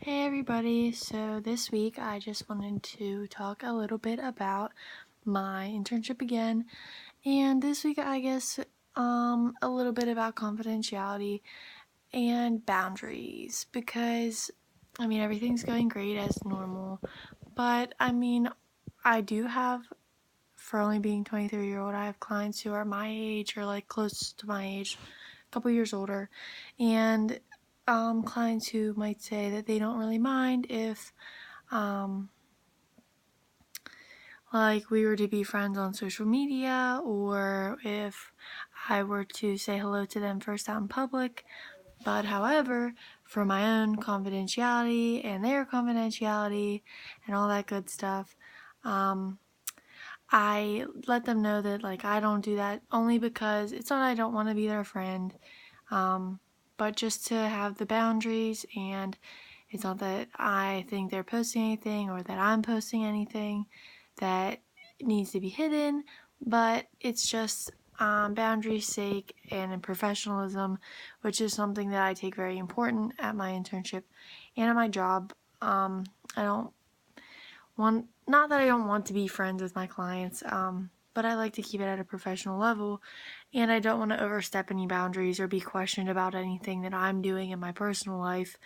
Hey everybody, so this week I just wanted to talk a little bit about my internship again, and this week I guess a little bit about confidentiality and boundaries, because everything's going great as normal, but I do have, for only being 23-year-old, I have clients who are my age or like close to my age, a couple years older, and clients who might say that they don't really mind if like we were to be friends on social media, or if I were to say hello to them first out in public. But however, for my own confidentiality and their confidentiality and all that good stuff, I let them know that like I don't do that, only because it's not I don't want to be their friend, but just to have the boundaries. And it's not that I think they're posting anything or that I'm posting anything that needs to be hidden, but it's just boundaries' sake and in professionalism, which is something that I take very important at my internship and at my job. I don't want, not that I don't want to be friends with my clients, but I like to keep it at a professional level, and I don't want to overstep any boundaries or be questioned about anything that I'm doing in my personal life,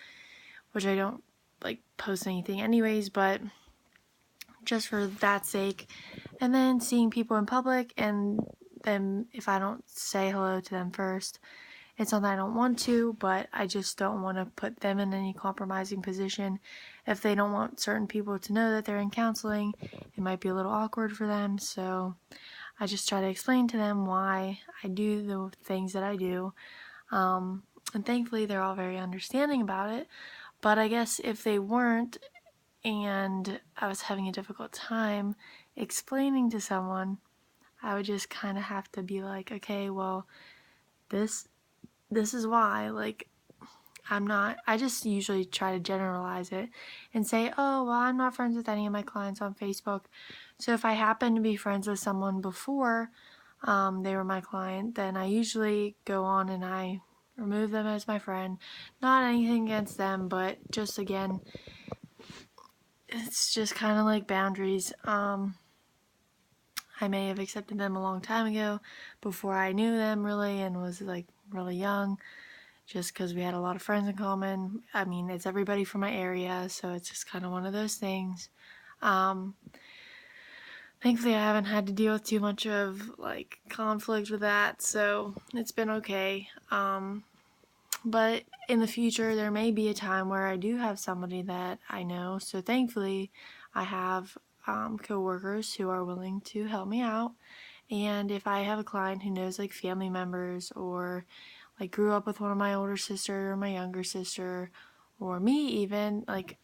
which I don't like post anything anyways, but just for that sake. And then seeing people in public, and then if I don't say hello to them first, it's not that I don't want to, but I just don't want to put them in any compromising position. If they don't want certain people to know that they're in counseling, it might be a little awkward for them, so I just try to explain to them why I do the things that I do. And thankfully they're all very understanding about it, but I guess if they weren't, and I was having a difficult time explaining to someone, I would just kind of have to be like, okay, well, this is why, like, I just usually try to generalize it and say, oh, well, I'm not friends with any of my clients on Facebook, so if I happen to be friends with someone before they were my client, then I usually go on and I remove them as my friend. Not anything against them, but just, again, it's just kind of like boundaries. I may have accepted them a long time ago, before I knew them really and was like really young, just because we had a lot of friends in common. It's everybody from my area, so it's just kind of one of those things. Thankfully I haven't had to deal with too much of like conflict with that, so it's been okay. But in the future there may be a time where I do have somebody that I know, so thankfully I have co-workers who are willing to help me out. And if I have a client who knows like family members, or like grew up with one of my older sister or my younger sister, or me even, like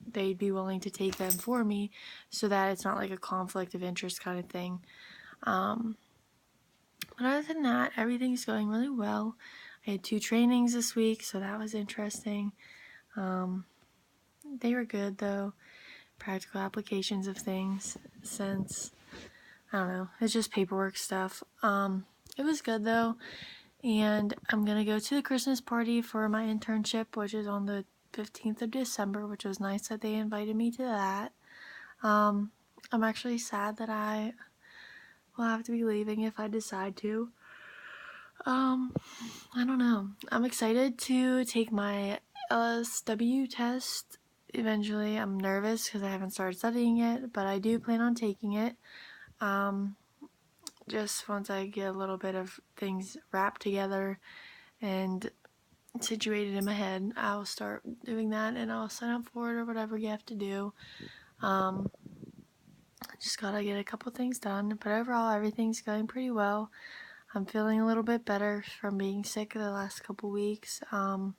they'd be willing to take them for me, so that it's not like a conflict of interest kind of thing. But other than that, everything's going really well. I had 2 trainings this week, so that was interesting. They were good though, practical applications of things, since I don't know, it's just paperwork stuff. It was good though, and I'm gonna go to the Christmas party for my internship, which is on the 15th of December, which was nice that they invited me to that. I'm actually sad that I will have to be leaving if I decide to. I don't know. I'm excited to take my LSW test eventually. I'm nervous because I haven't started studying it, but I do plan on taking it. Just once I get a little bit of things wrapped together and situated in my head, I'll start doing that, and I'll sign up for it or whatever you have to do. Just gotta get a couple things done, but overall everything's going pretty well. I'm feeling a little bit better from being sick the last couple weeks. I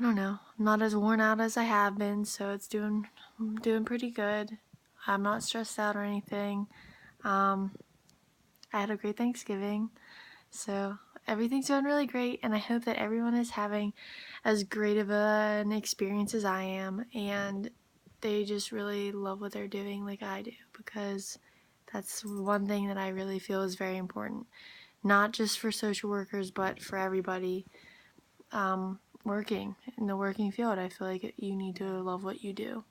don't know, I'm not as worn out as I have been, so it's doing pretty good. I'm not stressed out or anything. I had a great Thanksgiving, so everything's going really great, and I hope that everyone is having as great of an experience as I am, and they just really love what they're doing like I do, because that's one thing that I really feel is very important, not just for social workers, but for everybody. working in the working field. I feel like you need to love what you do.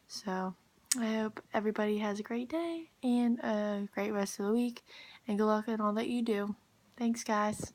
So I hope everybody has a great day and a great rest of the week, and good luck in all that you do. Thanks, guys.